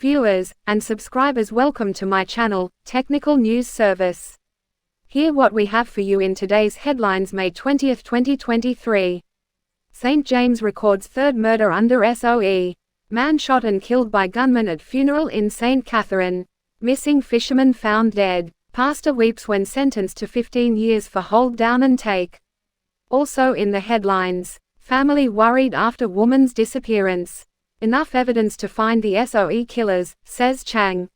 Viewers and subscribers, welcome to my channel, Technical News Service. Here what we have for you in today's headlines, May 20, 2023. St. James records third murder under SOE. Man shot and killed by gunman at funeral in St. Catherine. Missing fisherman found dead. Pastor weeps when sentenced to 15 years for hold down and take. Also in the headlines, family worried after woman's disappearance. Enough evidence to find the SOE killers, says Chang.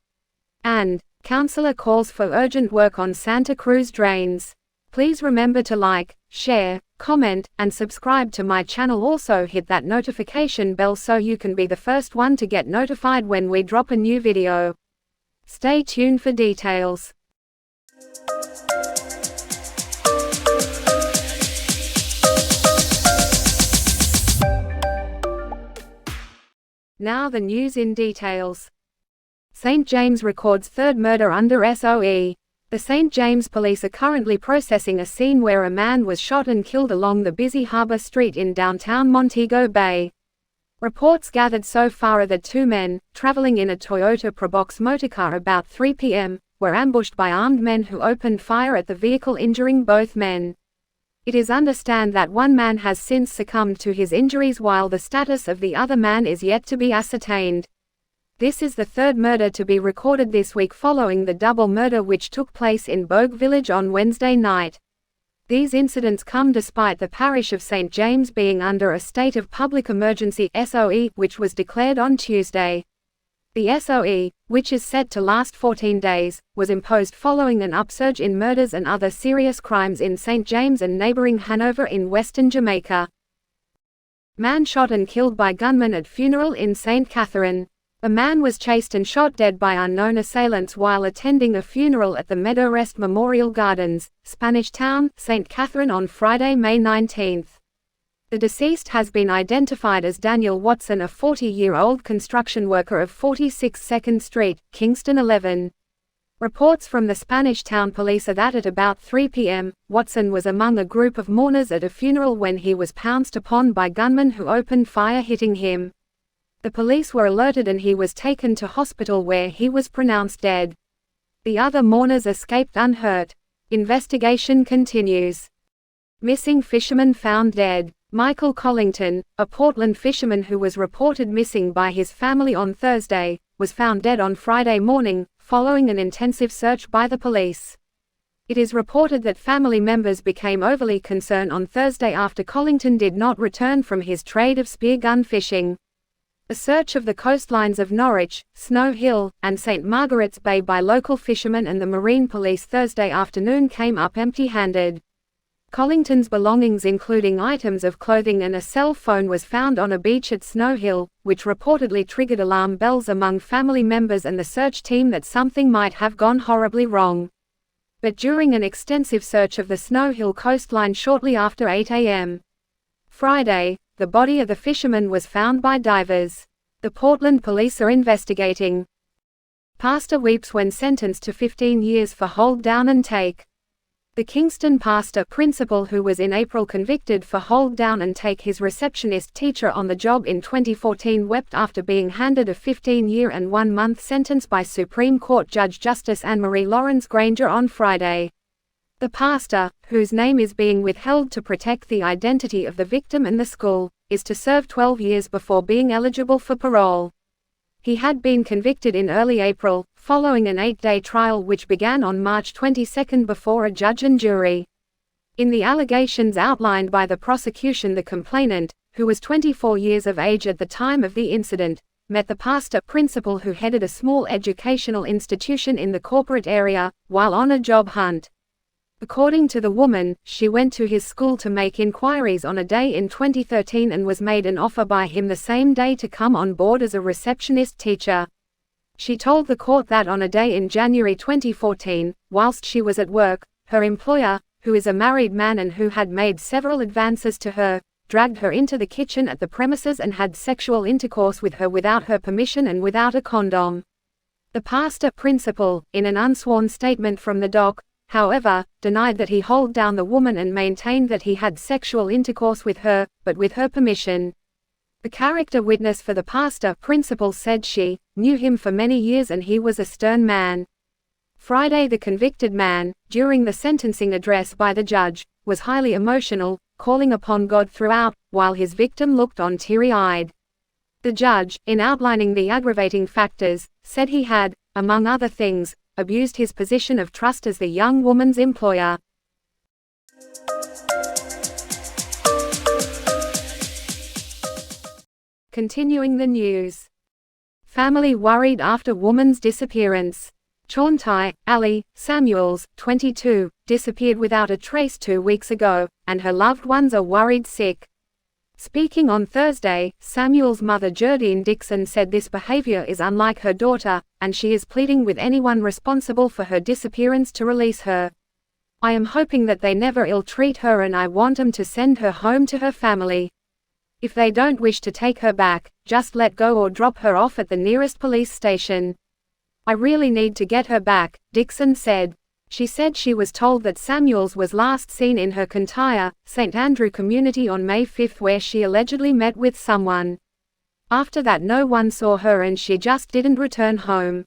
And, councillor calls for urgent work on Santa Cruz drains. Please remember to like, share, comment, and subscribe to my channel. Also hit that notification bell so you can be the first one to get notified when we drop a new video. Stay tuned for details. Now the news in details. St. James records third murder under SOE. The St. James police are currently processing a scene where a man was shot and killed along the busy Harbour Street in downtown Montego Bay. Reports gathered so far are that two men, traveling in a Toyota Probox motorcar about 3 p.m., were ambushed by armed men who opened fire at the vehicle, injuring both men. It is understood that one man has since succumbed to his injuries while the status of the other man is yet to be ascertained. This is the third murder to be recorded this week following the double murder which took place in Bogue Village on Wednesday night. These incidents come despite the parish of St. James being under a state of public emergency (SOE), which was declared on Tuesday. The SOE, which is set to last 14 days, was imposed following an upsurge in murders and other serious crimes in St. James and neighboring Hanover in western Jamaica. Man shot and killed by gunman at funeral in St. Catherine. A man was chased and shot dead by unknown assailants while attending a funeral at the Meadow Rest Memorial Gardens, Spanish Town, St. Catherine on Friday, May 19. The deceased has been identified as Daniel Watson, a 40-year-old construction worker of 46 2nd Street, Kingston 11. Reports from the Spanish Town police are that at about 3 p.m., Watson was among a group of mourners at a funeral when he was pounced upon by gunmen who opened fire, hitting him. The police were alerted and he was taken to hospital where he was pronounced dead. The other mourners escaped unhurt. Investigation continues. Missing fisherman found dead. Michael Collington, a Portland fisherman who was reported missing by his family on Thursday, was found dead on Friday morning, following an intensive search by the police. It is reported that family members became overly concerned on Thursday after Collington did not return from his trade of spear gun fishing. A search of the coastlines of Norwich, Snow Hill, and St. Margaret's Bay by local fishermen and the Marine Police Thursday afternoon came up empty-handed. Collington's belongings, including items of clothing and a cell phone, was found on a beach at Snow Hill, which reportedly triggered alarm bells among family members and the search team that something might have gone horribly wrong. But during an extensive search of the Snow Hill coastline shortly after 8 a.m. Friday, the body of the fisherman was found by divers. The Portland police are investigating. Pastor weeps when sentenced to 15 years for hold down and take. The Kingston pastor principal who was in April convicted for hold down and take his receptionist teacher on the job in 2014 wept after being handed a 15-year and 1-month sentence by Supreme Court Judge Justice Anne-Marie Lawrence Granger on Friday. The pastor, whose name is being withheld to protect the identity of the victim and the school, is to serve 12 years before being eligible for parole. He had been convicted in early April, following an 8-day trial which began on March 22 before a judge and jury. In the allegations outlined by the prosecution, the complainant, who was 24 years of age at the time of the incident, met the pastor principal who headed a small educational institution in the corporate area, while on a job hunt. According to the woman, she went to his school to make inquiries on a day in 2013 and was made an offer by him the same day to come on board as a receptionist teacher. She told the court that on a day in January 2014, whilst she was at work, her employer, who is a married man and who had made several advances to her, dragged her into the kitchen at the premises and had sexual intercourse with her without her permission and without a condom. The pastor principal, in an unsworn statement from the dock, however, denied that he held down the woman and maintained that he had sexual intercourse with her, but with her permission. The character witness for the pastor principal said she knew him for many years and he was a stern man. Friday, the convicted man, during the sentencing address by the judge, was highly emotional, calling upon God throughout, while his victim looked on teary-eyed. The judge, in outlining the aggravating factors, said he had, among other things, abused his position of trust as the young woman's employer. Continuing the news. Family worried after woman's disappearance. Chauntai, Ali Samuels, 22, disappeared without a trace 2 weeks ago, and her loved ones are worried sick. Speaking on Thursday, Samuel's mother Jerdine Dixon said this behavior is unlike her daughter, and she is pleading with anyone responsible for her disappearance to release her. I am hoping that they never ill-treat her and I want them to send her home to her family. If they don't wish to take her back, just let go or drop her off at the nearest police station. I really need to get her back, Dixon said. She said she was told that Samuels was last seen in her Kintyre, St. Andrew community on May 5 where she allegedly met with someone. After that no one saw her and she just didn't return home.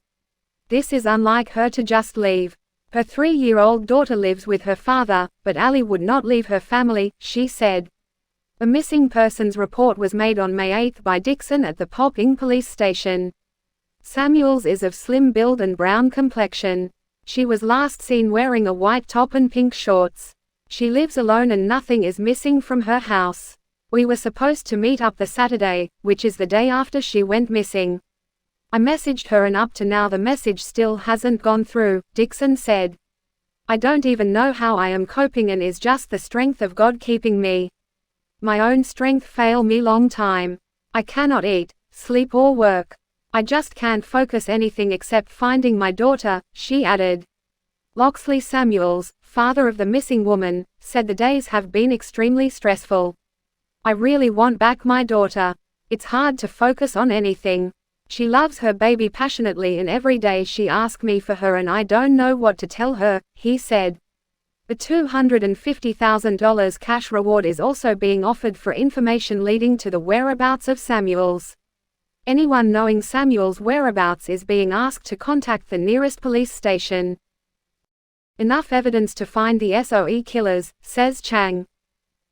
This is unlike her to just leave. Her 3-year-old daughter lives with her father, but Ali would not leave her family, she said. A missing persons report was made on May 8 by Dixon at the Popping police station. Samuels is of slim build and brown complexion. She was last seen wearing a white top and pink shorts. She lives alone and nothing is missing from her house. We were supposed to meet up the Saturday, which is the day after she went missing. I messaged her and up to now the message still hasn't gone through, Dixon said. I don't even know how I am coping and is just the strength of God keeping me. My own strength fail me long time. I cannot eat, sleep or work. I just can't focus anything except finding my daughter, she added. Loxley Samuels, father of the missing woman, said the days have been extremely stressful. I really want back my daughter. It's hard to focus on anything. She loves her baby passionately and every day she asks me for her and I don't know what to tell her, he said. The $250,000 cash reward is also being offered for information leading to the whereabouts of Samuels. Anyone knowing Samuel's whereabouts is being asked to contact the nearest police station. Enough evidence to find the SOE killers, says Chang.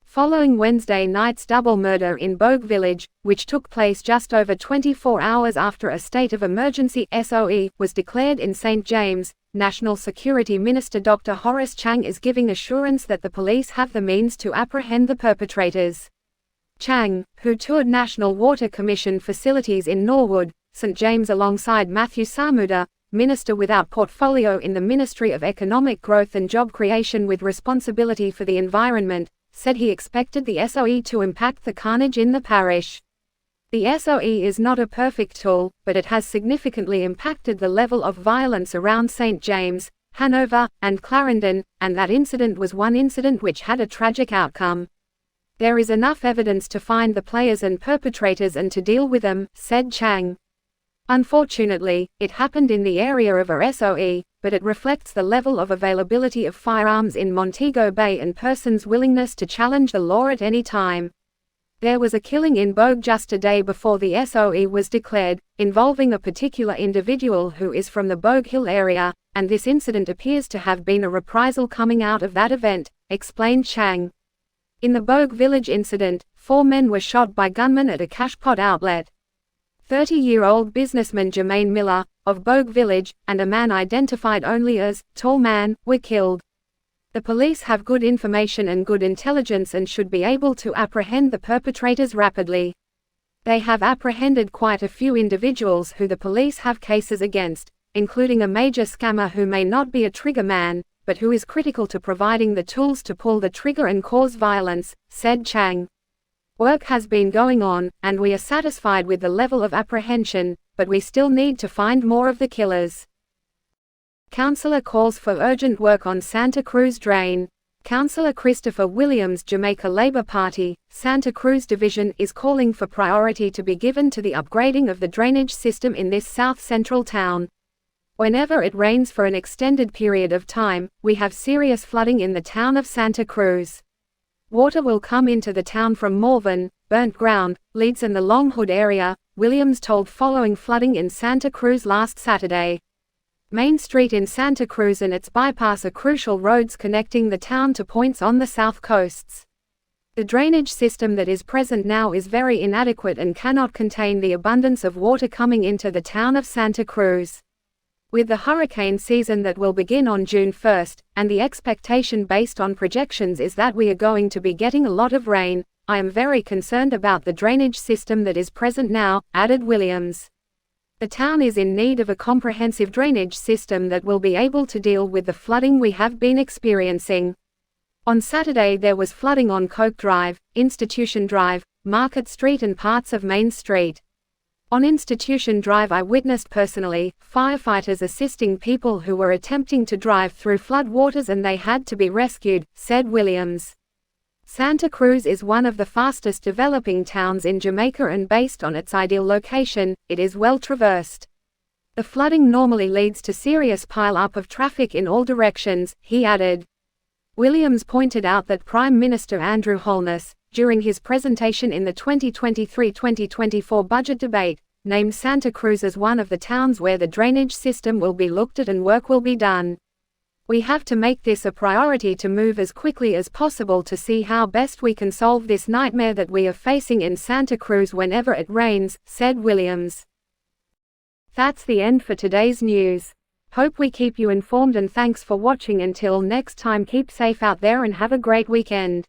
Following Wednesday night's double murder in Bogue Village, which took place just over 24 hours after a state of emergency (SOE) was declared in St. James, National Security Minister Dr. Horace Chang is giving assurance that the police have the means to apprehend the perpetrators. Chang, who toured National Water Commission facilities in Norwood, St. James alongside Matthew Samuda, Minister without portfolio in the Ministry of Economic Growth and Job Creation with responsibility for the environment, said he expected the SOE to impact the carnage in the parish. The SOE is not a perfect tool, but it has significantly impacted the level of violence around St. James, Hanover, and Clarendon, and that incident was one incident which had a tragic outcome. There is enough evidence to find the players and perpetrators and to deal with them, said Chang. Unfortunately, it happened in the area of a SOE, but it reflects the level of availability of firearms in Montego Bay and persons' willingness to challenge the law at any time. There was a killing in Bogue just a day before the SOE was declared, involving a particular individual who is from the Bogue Hill area, and this incident appears to have been a reprisal coming out of that event, explained Chang. In the Bogue Village incident, 4 men were shot by gunmen at a cashpot outlet. 30-year-old businessman Jermaine Miller, of Bogue Village, and a man identified only as Tall Man, were killed. The police have good information and good intelligence and should be able to apprehend the perpetrators rapidly. They have apprehended quite a few individuals who the police have cases against, including a major scammer who may not be a trigger man, but who is critical to providing the tools to pull the trigger and cause violence, said Chang. Work has been going on, and we are satisfied with the level of apprehension, but we still need to find more of the killers. Councillor calls for urgent work on Santa Cruz drain. Councillor Christopher Williams, Jamaica Labour Party, Santa Cruz Division, is calling for priority to be given to the upgrading of the drainage system in this south-central town. Whenever it rains for an extended period of time, we have serious flooding in the town of Santa Cruz. Water will come into the town from Malvern, Burnt Ground, Leeds and the Long Hood area, Williams told following flooding in Santa Cruz last Saturday. Main Street in Santa Cruz and its bypass are crucial roads connecting the town to points on the south coasts. The drainage system that is present now is very inadequate and cannot contain the abundance of water coming into the town of Santa Cruz. With the hurricane season that will begin on June 1, and the expectation based on projections is that we are going to be getting a lot of rain, I am very concerned about the drainage system that is present now, added Williams. The town is in need of a comprehensive drainage system that will be able to deal with the flooding we have been experiencing. On Saturday there was flooding on Coke Drive, Institution Drive, Market Street and parts of Main Street. On Institution Drive I witnessed personally, firefighters assisting people who were attempting to drive through flood waters and they had to be rescued, said Williams. Santa Cruz is one of the fastest developing towns in Jamaica and based on its ideal location, it is well traversed. The flooding normally leads to serious pile-up of traffic in all directions, he added. Williams pointed out that Prime Minister Andrew Holness, during his presentation in the 2023-2024 budget debate, named Santa Cruz as one of the towns where the drainage system will be looked at and work will be done. We have to make this a priority to move as quickly as possible to see how best we can solve this nightmare that we are facing in Santa Cruz whenever it rains, said Williams. That's the end for today's news. Hope we keep you informed and thanks for watching. Until next time, keep safe out there and have a great weekend.